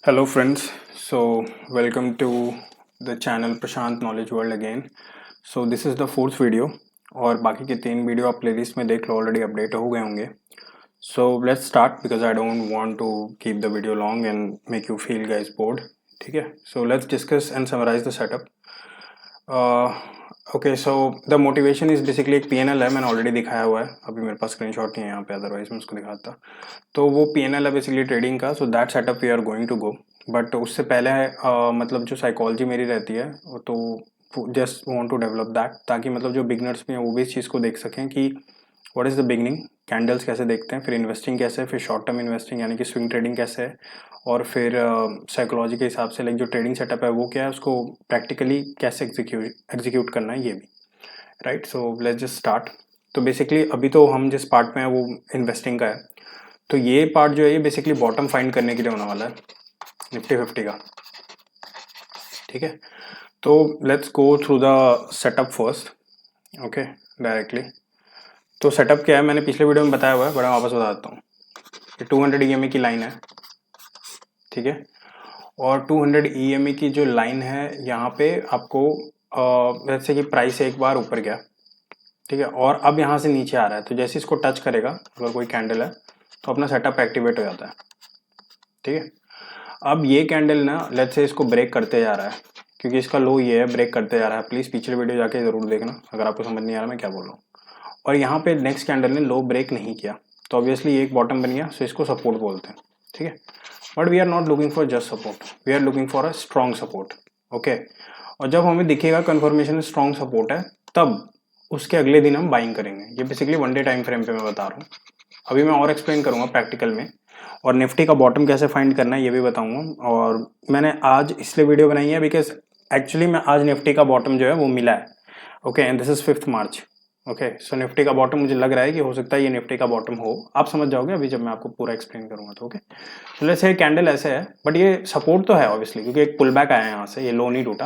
Hello friends, so welcome to the channel Prashant knowledge world again. So this is the fourth video और बाकी के 3 video आप playlist में देख लो, already update हो गए होंगे. So let's start because I don't want to keep the video long and make you feel guys bored. ठीक है, so let's discuss and summarise the setup. Okay, so the motivation is basically एक PNL है, मैंने already दिखाया हुआ है. अभी मेरे पास स्क्रीनशॉट नहीं है यहाँ पे, अदरवाइज मैं उसको दिखाता. तो वो पीएनएल है बेसिकली ट्रेडिंग का. So that setup we are going to go. But उससे पहले मतलब जो साइकोलॉजी मेरी रहती है वो तो just want to develop that, ताकि मतलब जो बिगनर्स भी हैं वो भी इस चीज़ को देख सकें कि what is the beginning, candles कैसे देखते हैं, फिर इन्वेस्टिंग कैसे है, फिर शॉर्ट टर्म इन्वेस्टिंग यानी कि स्विंग ट्रेडिंग कैसे है, और फिर साइकोलॉजी के हिसाब से लाइक जो ट्रेडिंग सेटअप है वो क्या है, उसको प्रैक्टिकली कैसे एग्जीक्यूट करना है, ये भी right. So let's just start. तो बेसिकली अभी तो हम जिस पार्ट में है वो इन्वेस्टिंग का है. तो ये पार्ट जो है ये बेसिकली बॉटम फाइंड करने के लिए होने वाला है निफ्टी 50 का. ठीक है, तो let's go through the setup first. Okay, directly. तो सेटअप क्या है मैंने पिछले वीडियो में बताया हुआ है, बड़ा वापस बता देता हूँ. ये 200 EMA की लाइन है. ठीक है, और 200 EMA की जो लाइन है यहाँ पे आपको जैसे कि प्राइस एक बार ऊपर गया, ठीक है, और अब यहाँ से नीचे आ रहा है, तो जैसे इसको टच करेगा अगर कोई कैंडल है तो अपना सेटअप एक्टिवेट हो जाता है. ठीक है, अब ये कैंडल ना लेट्स से इसको ब्रेक करते जा रहा है, क्योंकि इसका लो ये है, ब्रेक करते जा रहा है. प्लीज़ पिछले वीडियो जाके ज़रूर देखना अगर आपको समझ नहीं आ रहा मैं क्या बोल रहा हूँ. और यहाँ पे नेक्स्ट कैंडल ने लो ब्रेक नहीं किया, तो ऑब्वियसली एक बॉटम बन गया, सो इसको सपोर्ट बोलते हैं. ठीक है, but we are not looking for just support, we are looking for a strong support. Okay, और जब हमें दिखेगा कन्फर्मेशन स्ट्रॉन्ग सपोर्ट है, तब उसके अगले दिन हम बाइंग करेंगे. ये बेसिकली 1 डे टाइम फ्रेम पे मैं बता रहा हूँ. अभी मैं और एक्सप्लेन करूंगा प्रैक्टिकल में, और निफ्टी का बॉटम कैसे फाइंड करना है ये भी बताऊंगा. और मैंने आज इसलिए वीडियो बनाई है बिकॉज एक्चुअली मैं आज निफ्टी का बॉटम जो है वो मिला है. Okay, and this is 5 March. Okay, so Nifty का बॉटम मुझे लग रहा है कि हो सकता है ये निफ्टी का बॉटम हो. आप समझ जाओगे अभी जब मैं आपको पूरा एक्सप्लेन करूंगा. तो ओके, तो लेट्स से कैंडल ऐसे है, बट ये सपोर्ट तो है ऑब्वियसली, क्योंकि एक पुल बैक आया है यहाँ से, ये लो नहीं टूटा.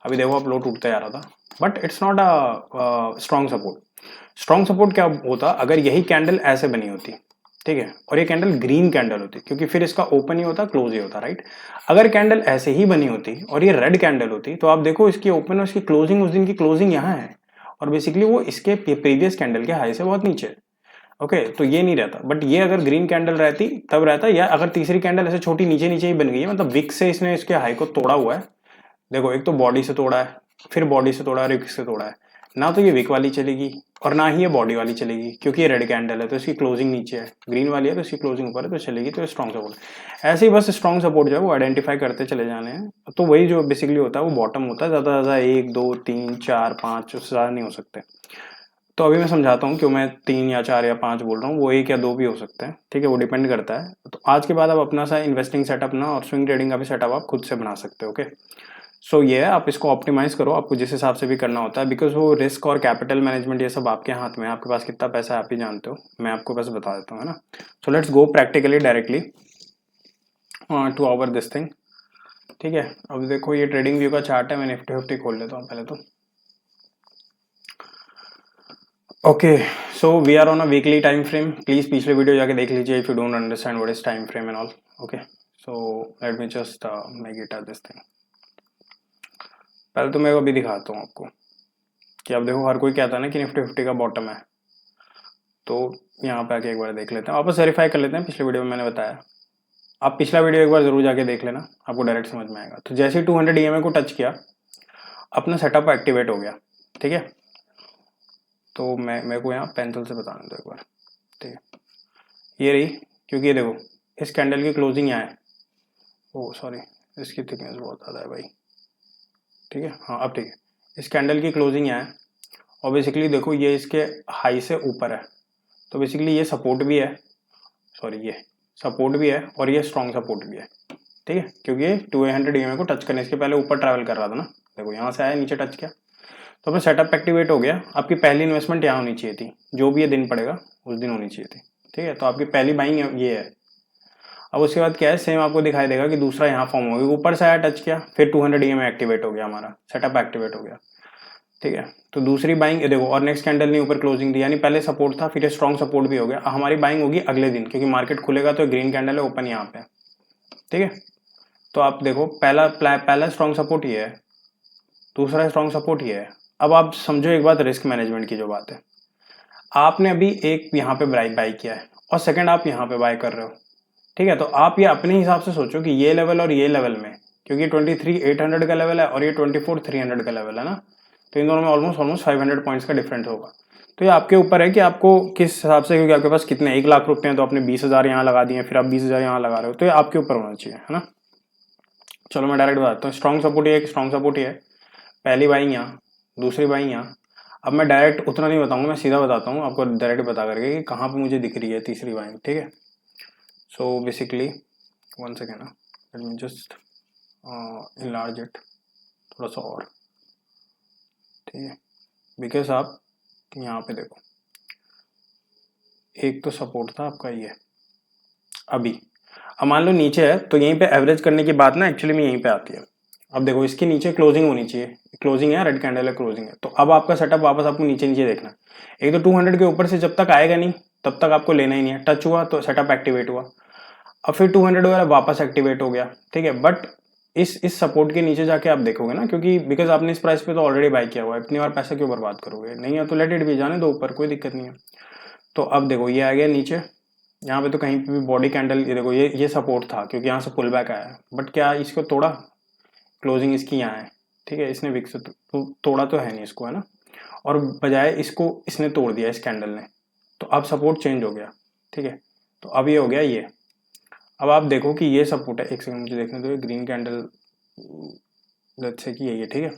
अभी देखो आप, लो टूटते जा रहा था, but it's not a strong support. Strong support क्या होता अगर यही कैंडल ऐसे बनी होती, ठीक है, और ये कैंडल ग्रीन कैंडल होती, क्योंकि फिर इसका ओपन ही होता, क्लोज ही होता, राइट. अगर कैंडल ऐसे ही बनी होती और ये रेड कैंडल होती, तो आप देखो इसकी ओपन और इसकी क्लोजिंग, उस दिन की क्लोजिंग यहाँ है, और बेसिकली वो इसके प्रीवियस कैंडल के हाई से बहुत नीचे है. ओके, तो ये नहीं रहता. बट ये अगर ग्रीन कैंडल रहती तब रहता, या अगर तीसरी कैंडल ऐसे छोटी नीचे नीचे ही बन गई है, मतलब विक से इसने इसके हाई को तोड़ा हुआ है. देखो, एक तो बॉडी से तोड़ा है, फिर बॉडी से तोड़ा है, विक से तोड़ा है ना, तो ये विक वाली चलेगी और ना ही ये बॉडी वाली चलेगी, क्योंकि ये रेड कैंडल है तो इसकी क्लोजिंग नीचे है, ग्रीन वाली है तो इसकी क्लोजिंग ऊपर है, तो चलेगी. तो स्ट्रॉन्ग सपोर्ट ऐसे ही बस स्ट्रॉन्ग सपोर्ट जो है वो आइडेंटिफाई करते चले जाने हैं. तो वही जो बेसिकली होता है वो बॉटम होता है. ज़्यादा ज़्यादा 1 2 3 4 5 उससे ज़्यादा नहीं हो सकते. तो अभी मैं समझाता हूँ क्यों मैं 3 या 4 या 5 बोल रहा हूँ, वो 1 या 2 भी हो सकते हैं. ठीक है, वो डिपेंड करता है. तो आज के बाद आप अपना सा इन्वेस्टिंग सेटअप ना और स्विंग ट्रेडिंग का भी सेटअप आप खुद से बना सकते हो. ओके, सो ये है, आप इसको ऑप्टिमाइज करो, आपको जिस हिसाब से भी करना होता है, बिकॉज वो रिस्क और कैपिटल मैनेजमेंट ये सब आपके हाथ में है. आपके पास कितना पैसा है आप ही जानते हो, मैं आपको बस बता देता हूँ, है ना. So let's go practically directly to our this thing. ठीक है, अब देखो ये ट्रेडिंग व्यू का चार्ट है, मैं निफ्टी 50 खोल लेता हूँ पहले तो. Okay, so we are on a weekly time frame. Please पिछले वीडियो जाके देख लीजिए if you don't understand what is time frame and all. Okay, so let me just make it at this thing. पहले तो मैं अभी दिखाता हूँ आपको कि अब देखो, हर कोई कहता है ना कि निफ्टी 50 का बॉटम है, तो यहाँ पे आके एक बार देख लेते हैं, वापस वेरीफाई कर लेते हैं. पिछले वीडियो में मैंने बताया, आप पिछला वीडियो एक बार जरूर जाके देख लेना, आपको डायरेक्ट समझ में आएगा. तो जैसे ही 200 EMA को टच किया, अपना सेटअप एक्टिवेट हो गया. ठीक है, तो मेरे को यहाँ पेंसिल से बताने दो एक बार. ठीक है, ये रही, क्योंकि ये देखो इस कैंडल की क्लोजिंग यहाँ है. ओ सॉरी, इसकी थिकनेस बहुत ज़्यादा है भाई. ठीक है, हाँ अब ठीक है. इस कैंडल की क्लोजिंग यहाँ है, और बेसिकली देखो ये इसके हाई से ऊपर है, तो बेसिकली ये सपोर्ट भी है, सॉरी ये सपोर्ट भी है और ये स्ट्रॉन्ग सपोर्ट भी है. ठीक है, क्योंकि ये 200 EMA को टच करने इसके पहले ऊपर ट्रैवल कर रहा था ना. देखो यहाँ से आया, नीचे टच किया, तो अपना सेटअप एक्टिवेट हो गया. आपकी पहली इन्वेस्टमेंट यहाँ होनी चाहिए थी, जो भी ये दिन पड़ेगा उस दिन होनी चाहिए थी. ठीक है, तो आपकी पहली बाइंग ये है. अब उसके बाद क्या है, सेम आपको दिखाई देगा कि दूसरा यहाँ फॉर्म हो गया, ऊपर से आया, टच किया, फिर 200 EMA एक्टिवेट हो गया, हमारा सेटअप एक्टिवेट हो गया. ठीक है, तो दूसरी बाइंग देखो, और नेक्स्ट कैंडल ने ऊपर क्लोजिंग दी, यानी पहले सपोर्ट था, फिर स्ट्रॉन्ग सपोर्ट भी हो गया. हमारी बाइंग होगी अगले दिन, क्योंकि मार्केट खुलेगा तो ग्रीन कैंडल है ओपन यहाँ पे. ठीक है, तो आप देखो पहला स्ट्रॉन्ग सपोर्ट ये है, दूसरा स्ट्रॉन्ग सपोर्ट ये है। अब आप समझो एक बात, रिस्क मैनेजमेंट की जो बात है, आपने अभी एक यहाँ पे बाई किया है और सेकंड आप यहाँ पे बाय कर रहे हो, ठीक है। तो आप ये अपने हिसाब से सोचो कि ये लेवल और ये लेवल में, क्योंकि 23,800 का लेवल है और ये 24,300 का लेवल है ना, तो इन दोनों में ऑलमोस्ट 500 पॉइंट्स का डिफरेंस होगा। तो ये आपके ऊपर है कि आपको किस हिसाब से, क्योंकि आपके पास कितने 1 लाख रुपए हैं तो आपने 20,000 यहाँ लगा दिए, फिर आप 20,000 यहाँ लगा रहे हो, तो ये आपके ऊपर होना चाहिए, है ना। चलो मैं डायरेक्ट बताता हूँ, स्ट्रॉन्ग सपोर्ट ये है, स्ट्रॉन्ग सपोर्ट ये है, पहली बाइंग यहाँ, दूसरी बाइंग यहाँ। अब मैं डायरेक्ट उतना नहीं बताऊंगा, मैं सीधा बताता हूँ आपको डायरेक्ट बता करके कि कहाँ पे मुझे दिख रही है तीसरी बाइंग, ठीक है। सो बेसिकली वन सेकेंड ना, late me just enlarge it थोड़ा सा और, ठीक है। बिकॉज आप यहाँ पे देखो, एक तो सपोर्ट था आपका ये, अभी अब मान लो नीचे है तो यहीं पे एवरेज करने की बात ना एक्चुअली में यहीं पे आती है। अब देखो इसके नीचे क्लोजिंग होनी चाहिए, क्लोजिंग है, रेड कैंडल है, क्लोजिंग है, तो अब आपका सेटअप वापस आपको नीचे नीचे देखना है। एक तो 200 के ऊपर से जब तक आएगा नहीं तब तक आपको लेना ही नहीं है, टच हुआ तो सेटअप एक्टिवेट हुआ, अब फिर 200 वगैरह वापस एक्टिवेट हो गया, ठीक है। बट इस सपोर्ट के नीचे जाके आप देखोगे ना, क्योंकि बिकॉज आपने इस प्राइस पे तो ऑलरेडी बाय किया हुआ है, इतनी बार पैसा क्यों बर्बाद करोगे, नहीं है तो लेट इट भी, जाने दो ऊपर, कोई दिक्कत नहीं है। तो अब देखो ये आ गया नीचे, यहाँ पे तो कहीं पे भी बॉडी कैंडल, ये देखो ये सपोर्ट था क्योंकि यहाँ से पुल बैक आया, बट क्या इसको तोड़ा, क्लोजिंग इसकी यहाँ है, ठीक है, इसने विक्स तो तोड़ा तो है नहीं इसको, है ना, और बजाय इसको इसने तोड़ दिया इस कैंडल ने, तो अब सपोर्ट चेंज हो गया, ठीक है। तो अब ये हो गया ये, अब आप देखो कि ये सपोर्ट है, एक सेकंड मुझे देखने दो, ग्रीन कैंडल लेट्स से कि यही है, ठीक है।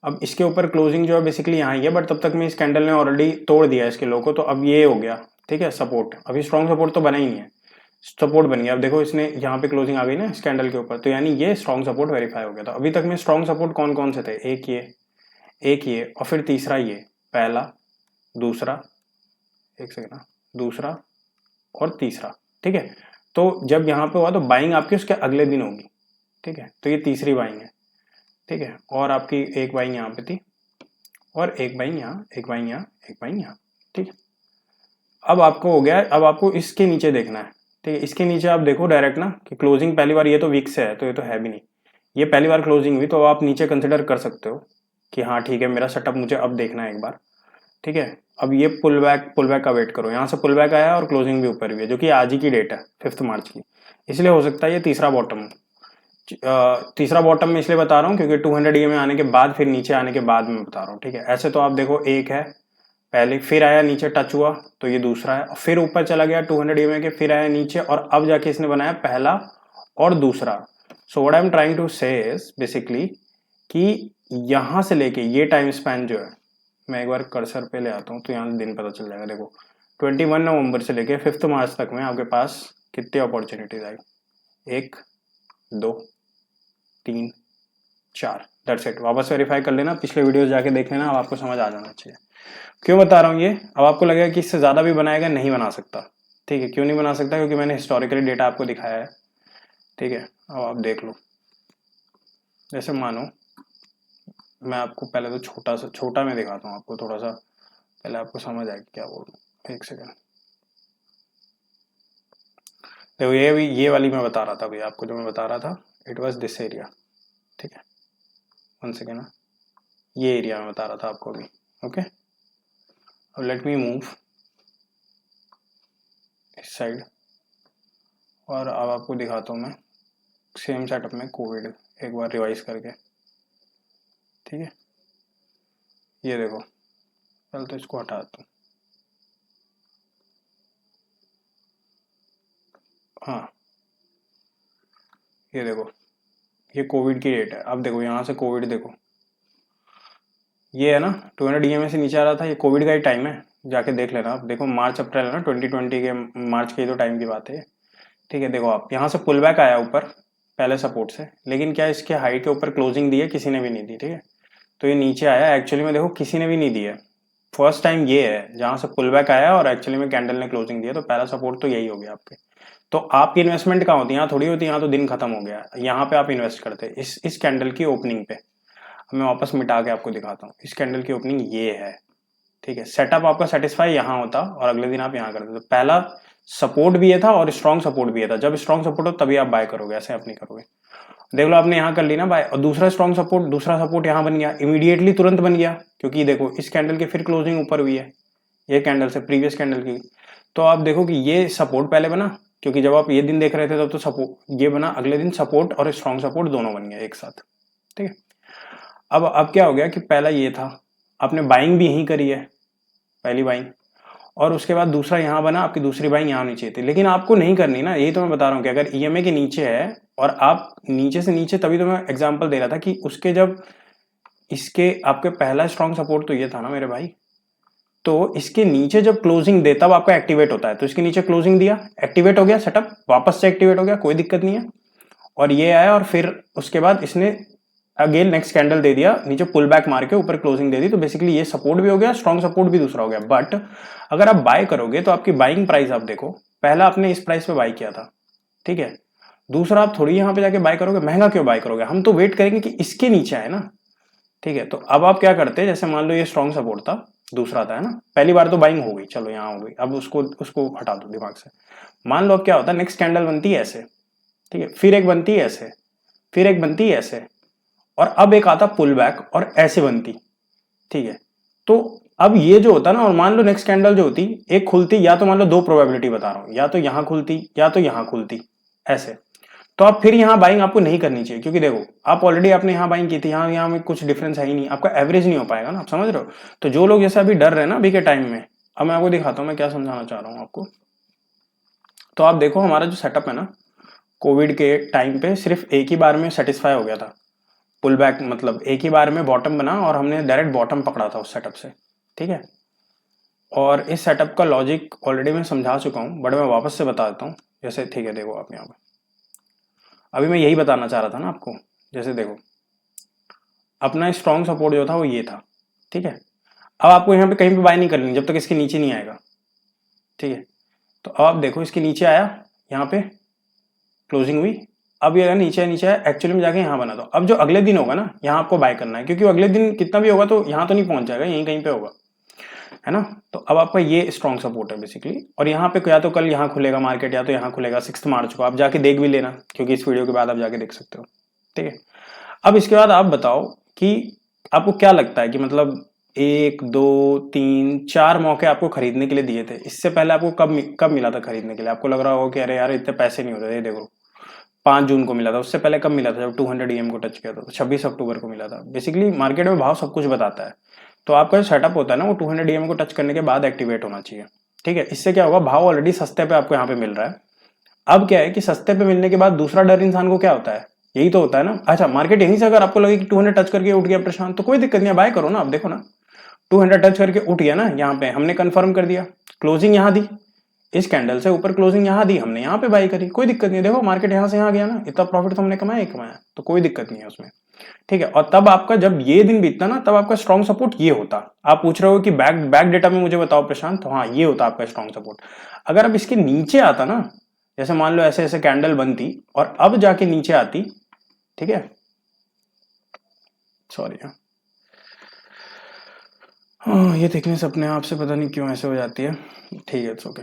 अब इसके ऊपर क्लोजिंग जो है बेसिकली यहाँ ही है, बट तब तक में इस कैंडल ने ऑलरेडी तोड़ दिया इसके लो को, तो अब ये हो गया, ठीक है, सपोर्ट। अभी स्ट्रॉन्ग सपोर्ट तो बना ही नहीं है, सपोर्ट बन गया। अब देखो इसने यहाँ पे क्लोजिंग आ गई ना इस कैंडल के ऊपर, तो यानी ये स्ट्रॉन्ग सपोर्ट वेरीफाई हो गया। तो अभी तक में स्ट्रॉन्ग सपोर्ट कौन कौन से थे, एक ये और फिर तीसरा ये, पहला, दूसरा, एक सेकेंड, दूसरा और तीसरा, ठीक है। तो जब यहाँ पे हुआ तो बाइंग आपकी उसके अगले दिन होगी, ठीक है। तो ये तीसरी बाइंग है, ठीक है, और आपकी एक बाइंग यहाँ पे थी और एक बाइंग यहाँ, एक बाइंग यहाँ, एक बाइंग यहाँ, ठीक है। अब आपको हो गया, अब आपको इसके नीचे देखना है, ठीक है। इसके नीचे आप देखो डायरेक्ट ना कि क्लोजिंग पहली बार, ये तो वीक से है तो ये तो है भी नहीं, ये पहली बार क्लोजिंग हुई, तो आप नीचे कंसिडर कर सकते हो कि हाँ ठीक है मेरा सेटअप मुझे अब देखना है एक बार, ठीक है। अब ये पुल बैक का वेट करो, यहाँ से पुल बैक आया और क्लोजिंग भी ऊपर हुई है, जो कि आज ही की डेट है 5 मार्च की, इसलिए हो सकता है ये तीसरा बॉटम में इसलिए बता रहा हूँ क्योंकि 200 EMA आने के बाद, फिर नीचे आने के बाद मैं बता रहा हूँ, ठीक है। ऐसे तो आप देखो एक है पहले, फिर आया नीचे टच हुआ तो ये दूसरा है, फिर ऊपर चला गया 200 EMA के, फिर आया नीचे और अब जाके इसने बनाया पहला और दूसरा। So what I am trying to say is basically कि यहां से लेके ये टाइम स्पैन जो है, मैं एक बार कर्सर पे ले आता हूँ तो यहाँ से दिन पता चल जाएगा। देखो 21 नवंबर से लेके 5 मार्च तक में आपके पास कितनी अपॉर्चुनिटीज आई, 1 2 3 4, दैट्स इट। वापस वेरीफाई कर लेना, पिछले वीडियोस जाके देख लेना, अब आपको समझ आ जाना चाहिए। क्यों बता रहा हूँ ये, अब आपको लगेगा कि इससे ज्यादा भी बनाएगा, नहीं बना सकता, ठीक है। क्यों नहीं बना सकता, क्योंकि मैंने हिस्टोरिकली डेटा आपको दिखाया है, ठीक है। अब आप देख लो, जैसे मानो मैं आपको पहले तो छोटा में दिखाता हूँ आपको, थोड़ा सा पहले आपको समझ आएगी क्या बोल रहा हूँ। एक सेकेंड, देखो ये वाली मैं बता रहा था अभी आपको, जो मैं बता रहा था इट वाज दिस एरिया, ठीक है। वन सेकेंड ना, ये एरिया में बता रहा था आपको अभी, ओके। अब लेट मी मूव इस साइड, और अब आपको दिखाता हूँ मैं सेम सेटअप में कोविड एक बार रिवाइज करके, ठीक है। ये देखो, चल तो इसको हटा दूँ, हाँ ये देखो, ये कोविड की डेट है। अब देखो यहाँ से कोविड देखो, ये है ना 200 EMA से नीचे आ रहा था, ये कोविड का ही टाइम है, जाके देख लेना आप। देखो मार्च अप्रैल है ना, 2020 के मार्च के तो टाइम की बात है, ठीक है। देखो आप यहाँ से पुल बैक आया ऊपर पहले सपोर्ट से, लेकिन क्या इसके हाई के ऊपर क्लोजिंग दी है, किसी ने भी नहीं दी, ठीक है। तो ये नीचे आया, एक्चुअली में देखो किसी ने भी नहीं दी है, फर्स्ट टाइम ये है जहां से पुल बैक आया और एक्चुअली में कैंडल ने क्लोजिंग दिया, तो पहला सपोर्ट तो यही हो गया आपके। तो आपकी इन्वेस्टमेंट कहाँ होती है, यहाँ थोड़ी होती है, यहाँ तो दिन खत्म हो गया, यहाँ पे आप इन्वेस्ट करते हैं इस कैंडल की ओपनिंग पे। मैं वापस मिटा के आपको दिखाता हूँ, इस कैंडल की ओपनिंग ये है, ठीक है। सेटअप आपका सेटिस्फाई यहाँ होता और अगले दिन आप यहाँ करते, तो पहला सपोर्ट भी ये था और स्ट्रॉन्ग सपोर्ट भी ये था। जब स्ट्रॉन्ग सपोर्ट हो तभी आप बाय करोगे, ऐसे आप नहीं करोगे। देख लो आपने यहाँ कर ली ना बाय, और दूसरा स्ट्रॉन्ग सपोर्ट, दूसरा सपोर्ट यहाँ बन गया, इमीडिएटली तुरंत बन गया, क्योंकि देखो इस कैंडल की फिर क्लोजिंग ऊपर हुई है ये कैंडल से, प्रीवियस कैंडल की। तो आप देखो कि ये सपोर्ट पहले बना, क्योंकि जब आप ये दिन देख रहे थे तब तो सपोर्ट ये बना, अगले दिन सपोर्ट और स्ट्रॉन्ग सपोर्ट दोनों बन गए एक साथ, ठीक है। अब क्या हो गया कि पहला ये था, आपने बाइंग भी यहीं करी है, पहली बाइंग, और उसके बाद दूसरा यहाँ बना, आपकी दूसरी बाइंग यहाँ नीचे थी, लेकिन आपको नहीं करनी ना, यही तो मैं बता रहा हूँ कि अगर ईएमए के नीचे है और आप नीचे से नीचे, तभी तो मैं एग्जांपल दे रहा था कि उसके जब इसके आपके पहला स्ट्रॉन्ग सपोर्ट तो ये था ना मेरे भाई, तो इसके नीचे जब क्लोजिंग दे तब आपका एक्टिवेट होता है, तो इसके नीचे क्लोजिंग दिया, एक्टिवेट हो गया सेटअप, वापस से एक्टिवेट हो गया, कोई दिक्कत नहीं है। और ये आया और फिर उसके बाद इसने अगेन नेक्स्ट कैंडल दे दिया, नीचे पुल बैक मार के ऊपर क्लोजिंग दे दी, तो बेसिकली ये सपोर्ट भी हो गया, स्ट्रॉन्ग सपोर्ट भी दूसरा हो गया। बट अगर आप बाय करोगे तो आपकी बाइंग प्राइस आप देखो, पहला आपने इस प्राइस पे बाय किया था, ठीक है, दूसरा आप थोड़ी यहाँ पे जाके बाय करोगे, महंगा क्यों बाय करोगे, हम तो वेट करेंगे कि इसके नीचे आए ना, ठीक है। तो अब आप क्या करते हैं, जैसे मान लो ये स्ट्रॉन्ग सपोर्ट था, दूसरा था, है ना, पहली बार तो बाइंग हो गई, चलो यहाँ हो गई, अब उसको उसको हटा दो दिमाग से। मान लो अब क्या होता है, नेक्स्ट कैंडल बनती है ऐसे, ठीक है, फिर एक बनती है ऐसे, फिर एक बनती है ऐसे, और अब एक आता पुल बैक और ऐसे बनती, ठीक है। तो अब ये जो होता ना, और मान लो नेक्स्ट कैंडल जो होती, एक खुलती, या तो मान लो दो प्रोबेबिलिटी बता रहा हूं, या तो यहां खुलती या तो यहां खुलती ऐसे, तो आप फिर यहां बाइंग आपको नहीं करनी चाहिए, क्योंकि देखो आप ऑलरेडी आपने यहां बाइंग की थी, यहां में कुछ डिफरेंस है ही नहीं, आपका एवरेज नहीं हो पाएगा ना, आप समझ रहे हो। तो जो लोग जैसे अभी डर रहे हैं ना अभी के टाइम में, अब मैं आपको दिखाता हूं मैं क्या समझाना चाह रहा हूं आपको। तो आप देखो हमारा जो सेटअप है ना, कोविड के टाइम पे सिर्फ एक ही बार में सेटिस्फाई हो गया था, पुल बैक, मतलब एक ही बार में बॉटम बना और हमने डायरेक्ट बॉटम पकड़ा था उस सेटअप से, ठीक है। और इस सेटअप का लॉजिक ऑलरेडी मैं समझा चुका हूं, बट मैं वापस से बता देता हूं। जैसे ठीक है, देखो आप यहाँ पे, अभी मैं यही बताना चाह रहा था ना आपको, जैसे देखो अपना स्ट्रॉन्ग सपोर्ट जो था वो ये था, ठीक है। अब आपको यहाँ पे कहीं पे बाय नहीं करनी जब तक इसके नीचे नहीं आएगा, ठीक है। तो अब आप देखो इसके नीचे आया, यहाँ पे क्लोजिंग हुई, अब ये नीचे नीचे है, एक्चुअली में जाके यहाँ बना दो। अब जो अगले दिन होगा ना, यहाँ आपको बाय करना है, क्योंकि अगले दिन कितना भी होगा तो यहाँ तो नहीं पहुंच जाएगा, यहीं कहीं पे होगा, है ना। तो अब आपका ये स्ट्रॉन्ग सपोर्ट है बेसिकली, और यहाँ पे या तो कल यहाँ खुलेगा मार्केट, या तो यहाँ खुलेगा 6 मार्च को, आप जाके देख भी लेना, क्योंकि इस वीडियो के बाद आप जाके देख सकते हो, ठीक है। अब इसके बाद आप बताओ कि आपको क्या लगता है कि मतलब 1 2 3 4 मौके आपको खरीदने के लिए दिए थे, इससे पहले आपको कब कब मिला था खरीदने के लिए, आपको लग रहा होगा कि अरे यार इतने पैसे नहीं होते थे, देखो 5 जून को मिला था, उससे पहले कब मिला था, जब 200 EM को टच किया था, तो 26 अक्टूबर को मिला था। बेसिकली मार्केट में भाव सब कुछ बताता है, तो आपका जो सेटअप होता है ना वो 200 EM को टच करने के बाद एक्टिवेट होना चाहिए, ठीक है। इससे क्या होगा, भाव ऑलरेडी सस्ते पे आपको यहाँ पे मिल रहा है। अब क्या है कि सस्ते पे मिलने के बाद दूसरा डर इंसान को क्या होता है, यही तो होता है ना, अच्छा मार्केट यहीं से अगर आपको लगे कि 200 टच करके उठ गया प्रशांत, तो कोई दिक्कत नहीं है, बाय करो ना। आप देखो ना 200 टच करके उठ गया ना, यहाँ पे हमने कंफर्म कर दिया, क्लोजिंग यहाँ दी, इस कैंडल से ऊपर क्लोजिंग यहाँ दी, हमने यहाँ पे बाई करी, कोई दिक्कत नहीं है। देखो मार्केट यहाँ से यहाँ गया ना, इतना प्रॉफिट तो हमने कमाया ही कमाया, तो कोई दिक्कत नहीं है उसमें, ठीक है। और तब आपका जब ये दिन बीतता ना, तब आपका स्ट्रॉन्ग सपोर्ट ये होता। आप पूछ रहे हो कि बैक डेटा में मुझे बताओ प्रशांत, तो हाँ ये होता आपका स्ट्रॉन्ग सपोर्ट। अगर अब इसके नीचे आता ना, जैसे मान लो ऐसे ऐसे कैंडल बनती और अब जाके नीचे आती, ठीक है, सॉरी ये देखने से अपने आप से पता नहीं क्यों ऐसे हो जाती है, ठीक है, इट्स ओके।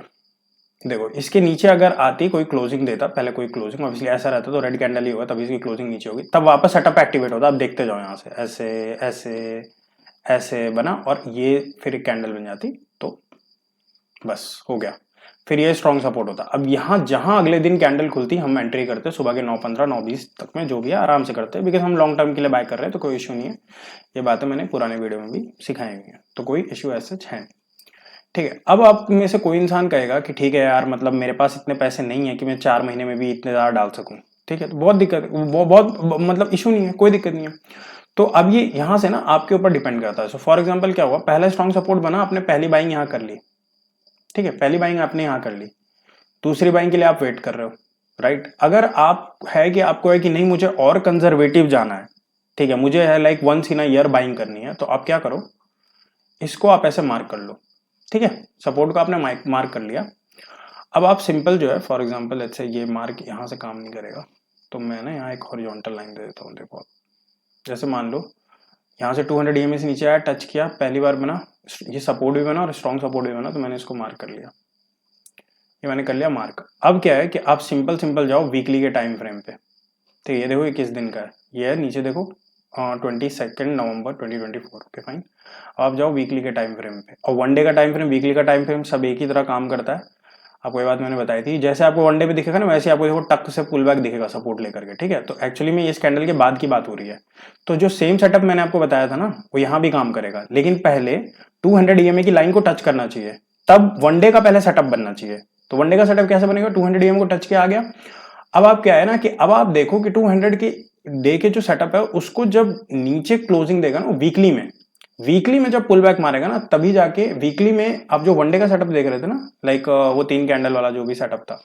देखो इसके नीचे अगर आती, कोई क्लोजिंग देता, पहले कोई क्लोजिंग, ऑब्वियसली ऐसा रहता तो रेड कैंडल ही होगा, तभी इसकी क्लोजिंग नीचे होगी, तब वापस सेटअप एक्टिवेट होता। आप देखते जाओ यहाँ से ऐसे ऐसे ऐसे बना, और ये फिर एक कैंडल बन जाती, तो बस हो गया, फिर ये स्ट्रॉन्ग सपोर्ट होता। अब यहाँ जहां अगले दिन कैंडल खुलती हम एंट्री करते सुबह के 9:15 9:20 तक में, जो भी है आराम से करते हैं, बिकॉज हम लॉन्ग टर्म के लिए बाय कर रहे हैं, तो कोई इशू नहीं है। ये बातें मैंने पुराने वीडियो में भी सिखाई हुई है, तो कोई इशू ऐसा है, ठीक है। अब आप में से कोई इंसान कहेगा कि ठीक है यार, मतलब मेरे पास इतने पैसे नहीं है कि मैं 4 महीने में भी इतने ज्यादा डाल सकूं, ठीक है, तो बहुत दिक्कत, वो बहुत मतलब इशू नहीं है, कोई दिक्कत नहीं है। तो अब ये यहां से ना आपके ऊपर डिपेंड करता है। सो फॉर एग्जांपल क्या हुआ, पहला स्ट्रॉन्ग सपोर्ट बना, आपने पहली बाइंग यहां कर ली, ठीक है, पहली बाइंग आपने यहां कर ली, दूसरी बाइंग के लिए आप वेट कर रहे हो, राइट। अगर आप है कि आपको है कि नहीं मुझे और कंजर्वेटिव जाना है, ठीक है, मुझे है like once in a year buying करनी है, तो आप क्या करो, इसको आप ऐसे मार्क कर लो, ठीक है, सपोर्ट को आपने मार्क कर लिया। अब आप सिंपल जो है, फॉर एग्जांपल लेट्स से ये मार्क यहां से काम नहीं करेगा, तो मैं ना यहाँ एक हॉरिजॉन्टल लाइन दे देता हूँ। देखो आप, जैसे मान लो यहाँ से 200 EMA से नीचे आया, टच किया, पहली बार बना, ये सपोर्ट भी बना और स्ट्रॉन्ग सपोर्ट भी बना, तो मैंने इसको मार्क कर लिया, ये मैंने कर लिया मार्क। अब क्या है कि आप सिंपल जाओ वीकली के टाइम फ्रेम पे, तो ये देखो ये किस दिन का है, ये है नीचे देखो 22 नवंबर 2024। Okay fine. आप जाओ वीकली के टाइम फ्रेम पे, और वन डे का टाइम फ्रेम, वीकली का टाइम फ्रेम सब एक ही तरह काम करता है। आपको ये बात मैंने बताई थी, जैसे आपको वन डे पे दिखेगा ना वैसे आपको देखो टक से पुल बैक दिखेगा सपोर्ट लेकर के, ठीक है। तो एक्चुअली में इस कैंडल के बाद की बात हो रही है। तो जो सेम सेटअप मैंने आपको बताया था ना वो यहाँ भी काम करेगा, लेकिन पहले 200 EMA की लाइन को टच करना चाहिए, तब वन डे का पहले सेटअप बनना चाहिए। तो वन डे का सेटअप कैसे बनेगा, 200 EMA को टच किया आ गया। अब आप क्या है ना कि अब आप देखो कि 200 की डे के जो सेटअप है उसको जब नीचे क्लोजिंग देगा ना वीकली में जब पुल बैक मारेगा ना, तभी जाके वीकली में आप जो वनडे का सेटअप देख रहे थे ना, लाइक वो 3 कैंडल वाला जो भी सेटअप था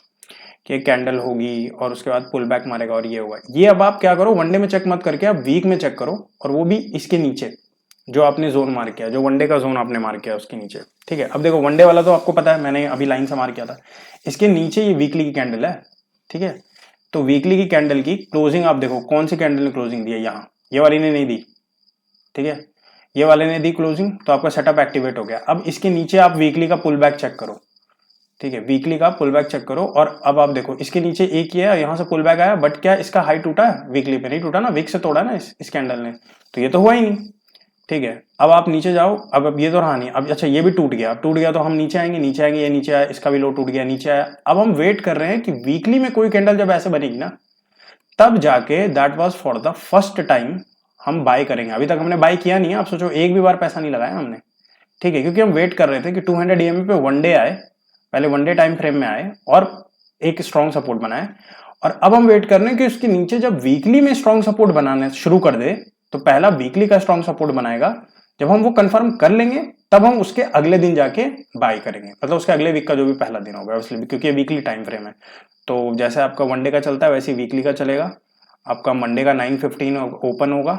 कि एक कैंडल होगी और उसके बाद पुल बैक मारेगा और ये होगा, ये अब आप क्या करो वनडे में चेक मत करके आप वीक में चेक करो, और वो भी इसके नीचे जो आपने जोन मार किया, जो वनडे का जोन आपने मार किया उसके नीचे, ठीक है। अब देखो वनडे वाला तो आपको पता है, मैंने अभी लाइन से मार किया था, इसके नीचे ये वीकली की कैंडल है, ठीक है। तो वीकली की कैंडल की क्लोजिंग आप देखो कौन सी कैंडल ने क्लोजिंग दी है, यहाँ ये वाली ने नहीं दी, ठीक है, ये वाले ने दी क्लोजिंग, तो आपका सेटअप एक्टिवेट हो गया। अब इसके नीचे आप वीकली का पुल बैक चेक करो, ठीक है, वीकली का पुल बैक चेक करो, और अब आप देखो इसके नीचे एक ही है, यहां से पुल बैक आया, बट क्या इसका हाई टूटा है, वीकली पे नहीं टूटा ना, वीक से तोड़ा ना इस कैंडल ने, तो ये तो हुआ ही नहीं, ठीक है। अब आप नीचे जाओ, अब ये तो रहा नहीं, अब अच्छा ये भी टूट गया, अब टूट गया तो हम नीचे आएंगे, ये नीचे आया, इसका भी लो टूट गया, नीचे आया। अब हम वेट कर रहे हैं कि वीकली में कोई कैंडल जब ऐसे बनेगी ना, तब जाके that was for the first time हम बाय करेंगे। अभी तक हमने बाय किया नहीं है, आप सोचो एक भी बार पैसा नहीं लगाया हमने, ठीक है, क्योंकि हम वेट कर रहे थे कि 200 EMA पे वन डे आए, पहले वन डे टाइम फ्रेम में आए और एक स्ट्रॉन्ग सपोर्ट बनाए, और अब हम वेट कर रहे हैं कि उसके नीचे जब वीकली में स्ट्रॉन्ग सपोर्ट बनाने शुरू कर दे, तो पहला वीकली का स्ट्रॉन्ग सपोर्ट बनाएगा, जब हम वो कंफर्म कर लेंगे तब हम उसके अगले दिन जाके बाय करेंगे, मतलब उसके अगले वीक का जो भी पहला दिन होगा, क्योंकि ये वीकली टाइम फ्रेम है। तो जैसे आपका वन डे का चलता है वैसे ही वीकली का चलेगा। आपका मंडे का 9:15 ओपन होगा,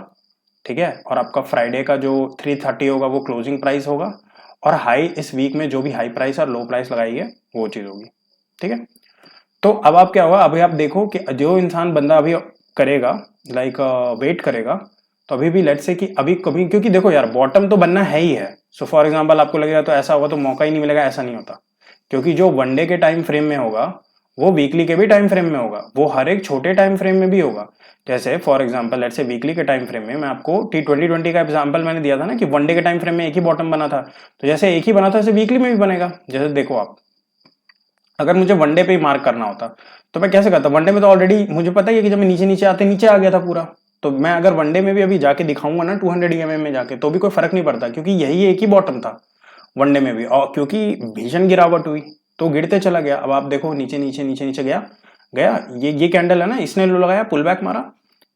ठीक है, और आपका फ्राइडे का जो 3:30 होगा वो क्लोजिंग प्राइस होगा, और हाई इस वीक में जो भी हाई प्राइस और लो प्राइस लगाई है वो चीज होगी, ठीक है। तो अब आप क्या होगा, अभी आप देखो कि जो इंसान बंदा अभी करेगा, लाइक वेट करेगा, तो अभी भी लेट्स से कि अभी कभी, क्योंकि देखो यार बॉटम तो बनना है ही है। सो फॉर एग्जांपल आपको लगेगा तो ऐसा होगा तो मौका ही नहीं मिलेगा, ऐसा नहीं होता, क्योंकि जो वनडे के टाइम फ्रेम में होगा वो वीकली के भी टाइम फ्रेम में होगा, वो हर एक छोटे टाइम फ्रेम में भी होगा। जैसे for example let's say weekly के टाइम फ्रेम में मैं आपको T20 का एग्जांपल मैंने दिया था ना कि वनडे के टाइम फ्रेम में एक ही बॉटम बना था, तो जैसे एक ही बना था वैसे वीकली में भी बनेगा। जैसे देखो आप, अगर मुझे वनडे पे ही मार्क करना होता तो मैं कैसे करता, वनडे में तो ऑलरेडी मुझे पता ही है कि जब मैं नीचे नीचे आ गया था पूरा, तो मैं अगर वनडे में भी अभी जाके दिखाऊंगा ना 200 EMA में जाके, तो भी कोई फर्क नहीं पड़ता, क्योंकि यही एक ही बॉटम था वनडे में भी, और क्योंकि भीषण गिरावट हुई तो गिरते चला गया। अब आप देखो नीचे गया गया, ये कैंडल है ना, इसने लो लगाया पुल बैक मारा,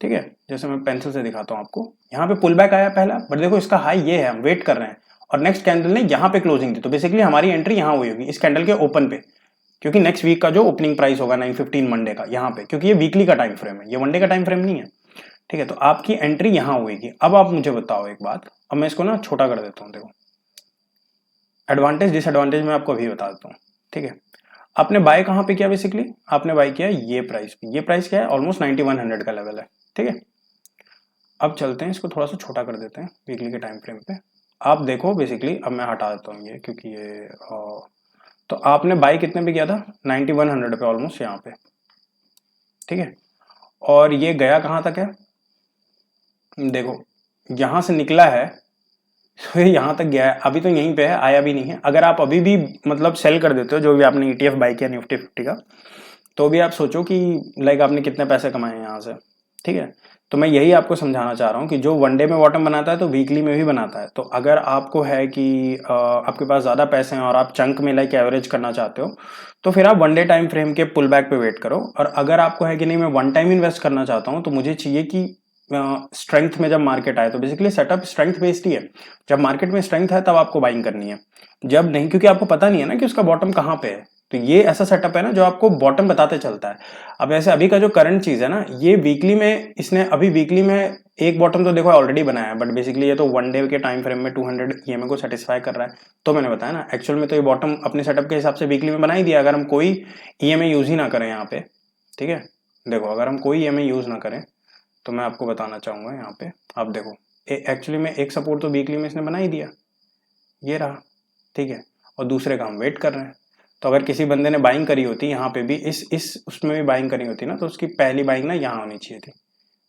ठीक है। जैसे मैं पेंसिल से दिखाता हूँ आपको, यहाँ पे पुल बैक आया पहला, बट देखो इसका हाई ये है, हम वेट कर रहे हैं, और नेक्स्ट कैंडल ने यहाँ पे क्लोजिंग दी, तो बेसिकली हमारी एंट्री यहाँ हुई होगी इस कैंडल के ओपन पे, क्योंकि नेक्स्ट वीक का जो ओपनिंग प्राइस होगा 9:15 मंडे का यहाँ पे, क्योंकि ये वीकली का टाइम फ्रेम है, ये वनडे का टाइम फ्रेम नहीं है, ठीक है। तो आपकी एंट्री यहाँ होगी। अब आप मुझे बताओ एक बात, अब मैं इसको ना छोटा कर देता हूँ, देखो एडवांटेज डिसएडवांटेज मैं आपको अभी बता देता हूँ, ठीक है। आपने बाय कहाँ पे किया, बेसिकली आपने बाय किया ये प्राइस पे, ये प्राइस क्या है, ऑलमोस्ट 9100 का लेवल है, ठीक है। अब चलते हैं इसको थोड़ा सा छोटा कर देते हैं वीकली के टाइम फ्रेम पे। आप देखो बेसिकली, अब मैं हटा देता हूँ ये, क्योंकि ये तो आपने बाय कितने पे किया था, 9100 पे ऑलमोस्ट यहाँ पे, ठीक है। और ये गया कहाँ तक है, देखो यहां से निकला है तो ये यहां तक गया है, अभी तो यहीं पे है, आया भी नहीं है। अगर आप अभी भी मतलब सेल कर देते हो जो भी आपने ETF बाय किया निफ्टी 50 का, तो भी आप सोचो कि लाइक आपने कितने पैसे कमाए हैं यहाँ से, ठीक है। तो मैं यही आपको समझाना चाह रहा हूँ कि जो वनडे में बॉटम बनाता है तो वीकली में भी बनाता है। तो अगर आपको है कि आपके पास ज़्यादा पैसे हैं और आप चंक में लाइक एवरेज करना चाहते हो, तो फिर आप वनडे टाइम फ्रेम के पुल बैक पे वेट करो। और अगर आपको है कि नहीं मैं वन टाइम इन्वेस्ट करना चाहता हूँ, तो मुझे चाहिए कि स्ट्रेंथ में जब मार्केट आए, तो बेसिकली सेटअप स्ट्रेंथ बेस्ड ही है, जब मार्केट में स्ट्रेंथ है तब आपको बाइंग करनी है, जब नहीं, क्योंकि आपको पता नहीं है ना कि उसका बॉटम कहाँ पे है। तो ये ऐसा सेटअप है ना जो आपको बॉटम बताते चलता है। अब ऐसे अभी का जो करंट चीज है ना, ये वीकली में इसने अभी वीकली में एक बॉटम तो देखो ऑलरेडी बनाया है, बट बेसिकली ये तो वन डे के टाइम फ्रेम में 200 EMA को सेटिस्फाई कर रहा है। तो मैंने बताया ना, एक्चुअल में तो ये बॉटम अपने सेटअप के हिसाब से वीकली में बना ही दिया, अगर हम कोई EMA यूज ही ना करें यहाँ पे, ठीक है। देखो अगर हम कोई EMA यूज ना करें, तो मैं आपको बताना चाहूंगा यहाँ पे, आप देखो एक्चुअली में एक सपोर्ट तो वीकली में इसने बना ही दिया, ये रहा, ठीक है, और दूसरे का हम वेट कर रहे हैं। तो अगर किसी बंदे ने बाइंग करी होती यहाँ पे भी इस उसमें भी बाइंग करी होती ना, तो उसकी पहली बाइंग ना यहाँ होनी चाहिए थी,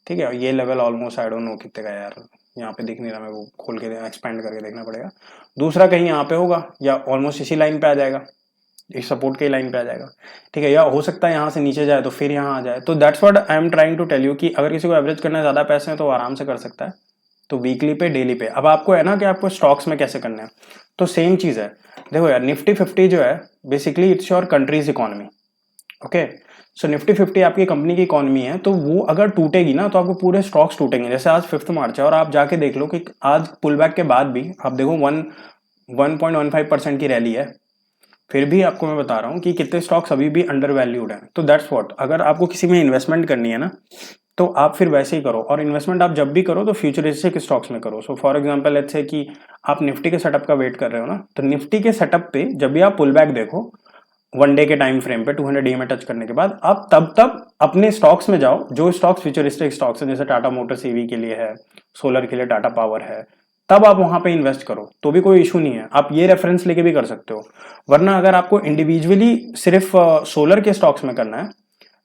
ठीक है। ये level almost I don't know कितने का यार, यहाँ पे दिख नहीं रहा, मैं वो खोल के एक्सपेंड करके देखना पड़ेगा। दूसरा कहीं यहाँ पे होगा या ऑलमोस्ट इसी लाइन पे आ जाएगा, इस सपोर्ट के लाइन पे आ जाएगा, ठीक है। या हो सकता है यहाँ से नीचे जाए तो फिर यहाँ आ जाए। तो that's what I am trying to tell you कि अगर किसी को एवरेज करना है, ज़्यादा पैसे हैं तो आराम से कर सकता है। तो वीकली पे, डेली पे, अब आपको है ना कि आपको स्टॉक्स में कैसे करना है, तो सेम चीज़ है। देखो यार, निफ्टी 50 जो है basically it's your country's economy, okay. So Nifty 50 आपकी कंपनी की इकोनॉमी है, तो वो अगर टूटेगी ना तो आपको पूरे स्टॉक्स टूटेंगे। जैसे आज 5 मार्च है और आप जाके देख लो कि आज पुल बैक के बाद भी आप देखो 1.15% की रैली है, फिर भी आपको मैं बता रहा हूँ कि कितने स्टॉक्स अभी भी अंडर वैल्यूड हैं। तो दैट्स व्हाट, अगर आपको किसी में इन्वेस्टमेंट करनी है ना, तो आप फिर वैसे ही करो। और इन्वेस्टमेंट आप जब भी करो तो फ्यूचरिस्टिक स्टॉक्स में करो। So for example let's say कि आप निफ्टी के सेटअप का वेट कर रहे हो ना, तो निफ्टी के सेटअप पे जब भी आप पुल बैक देखो वन डे के टाइम फ्रेम पे 200 डे में टच करने के बाद, आप तब अपने स्टॉक्स में जाओ जो स्टॉक्स फ्यूचरिस्टिक स्टॉक्स है, जैसे टाटा मोटर्स ईवी के लिए है, सोलर के लिए टाटा पावर है, तब आप वहां पे इन्वेस्ट करो, तो भी कोई इशू नहीं है। आप ये रेफरेंस लेके भी कर सकते हो। वरना अगर आपको इंडिविजुअली सिर्फ सोलर के स्टॉक्स में करना है,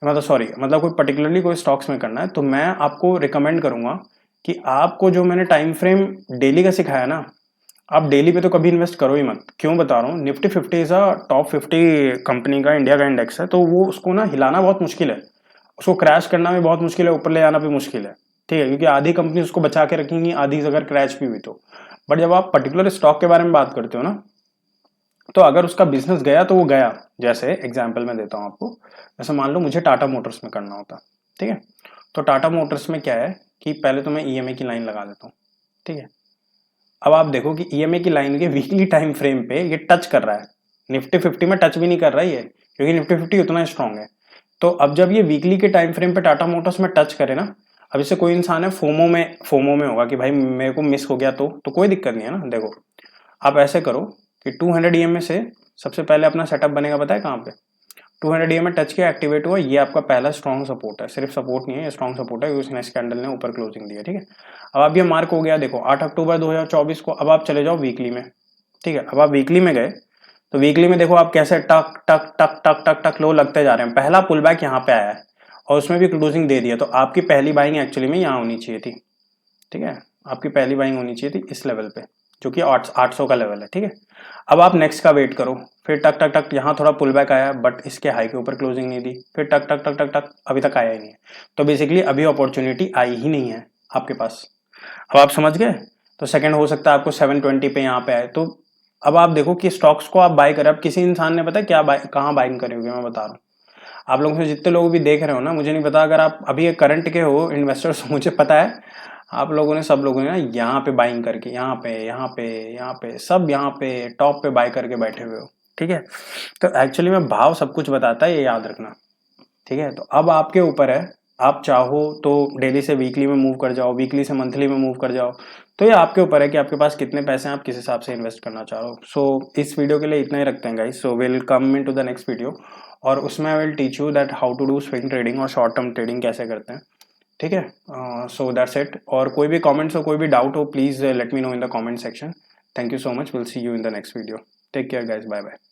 मतलब कोई पर्टिकुलरली कोई स्टॉक्स में करना है, तो मैं आपको रिकमेंड करूंगा कि आपको जो मैंने टाइम फ्रेम डेली का सिखाया ना, आप डेली पे तो कभी इन्वेस्ट करो ही मत। क्यों बता रहा हूँ, Nifty 50 is a top 50 company का इंडिया का इंडेक्स है, तो वो उसको ना हिलाना बहुत मुश्किल है, उसको क्रैश करना भी बहुत मुश्किल है, ऊपर ले जाना भी मुश्किल है, ठीक है। क्योंकि आधी कंपनी उसको बचा के रखेंगी, आधी अगर क्रैश भी हुई तो। बट जब आप पर्टिकुलर स्टॉक के बारे में बात करते हो ना, तो अगर उसका बिजनेस गया तो वो गया। जैसे एग्जाम्पल मैं देता हूँ आपको, जैसे मान लो मुझे टाटा मोटर्स में करना होता, ठीक है। तो टाटा मोटर्स में क्या है कि पहले तो मैं ईएमआई की लाइन लगा देता हूँ, ठीक है। अब आप देखो कि ईएमआई की लाइन के वीकली टाइम फ्रेम पे ये टच कर रहा है, निफ्टी 50 में टच भी नहीं कर रहा है ये, क्योंकि निफ्टी 50 उतना स्ट्रांग है। तो अब जब ये वीकली के टाइम फ्रेम पे टाटा मोटर्स में टच करे ना, अब इससे कोई इंसान है फोमो में होगा कि भाई मेरे को मिस हो गया, तो कोई दिक्कत नहीं है ना। देखो आप ऐसे करो कि 200 ईएमए से सबसे पहले अपना सेटअप बनेगा, पता है कहाँ पे? 200 ईएमए टच किया, एक्टिवेट हुआ, ये आपका पहला स्ट्रॉन्ग सपोर्ट है। सिर्फ सपोर्ट नहीं है, ये स्ट्रॉन्ग सपोर्ट है, उसने इस कैंडल ने ऊपर क्लोजिंग दी है, ठीक है। अब आप ये मार्क हो गया, देखो 8 अक्टूबर 2024 को। अब आप चले जाओ वीकली में, ठीक है। अब आप वीकली में गए तो वीकली में देखो आप कैसे टक टक टक टक टक टक लो लगते जा रहे हैं। पहला पुल बैक यहाँ पे आया है और उसमें भी क्लोजिंग दे दिया, तो आपकी पहली बाइंग एक्चुअली में यहाँ होनी चाहिए थी, ठीक है। आपकी पहली बाइंग होनी चाहिए थी इस लेवल पे, जो कि 800 का लेवल है, ठीक है। अब आप नेक्स्ट का वेट करो, फिर टक टक टक यहाँ थोड़ा पुल बैक आया, बट इसके हाई के ऊपर क्लोजिंग नहीं दी, फिर टक टक टक टक टक अभी तक आया ही नहीं है। तो बेसिकली अभी अपॉर्चुनिटी आई ही नहीं है आपके पास। अब आप समझ गए। तो सेकंड हो सकता है आपको 720 पे यहाँ पे आए। तो अब आप देखो कि स्टॉक्स को आप बाय करें। अब किसी इंसान ने पता है क्या कहाँ बाइंग करेंगे, मैं बता रहा हूँ। आप लोगों से जितने लोग भी देख रहे हो ना, मुझे नहीं पता, अगर आप अभी करंट के हो इन्वेस्टर्स, मुझे पता है आप लोगों ने, सब लोगों ने ना यहाँ पे बाइंग करके, यहाँ पे यहाँ पे यहाँ पे सब यहाँ पे टॉप पे बाय करके बैठे हुए हो, ठीक है। तो एक्चुअली में भाव सब कुछ बताता है, ये याद रखना, ठीक है। तो अब आपके ऊपर है, आप चाहो तो डेली से वीकली में मूव कर जाओ, वीकली से मंथली में मूव कर जाओ। तो ये आपके ऊपर है कि आपके पास कितने पैसे हैं, आप किस हिसाब से इन्वेस्ट करना चाह रहे हो। सो इस वीडियो के लिए इतना ही रखते हैं guys. So will come into the next video, और उसमें I will teach you that how to do swing trading और शॉर्ट टर्म ट्रेडिंग कैसे करते हैं, ठीक है। So that's it. और कोई भी कमेंट्स हो, कोई भी डाउट हो, please let me know in the comment section. Thank you so much, will see you in the next video. Take care guys, bye bye.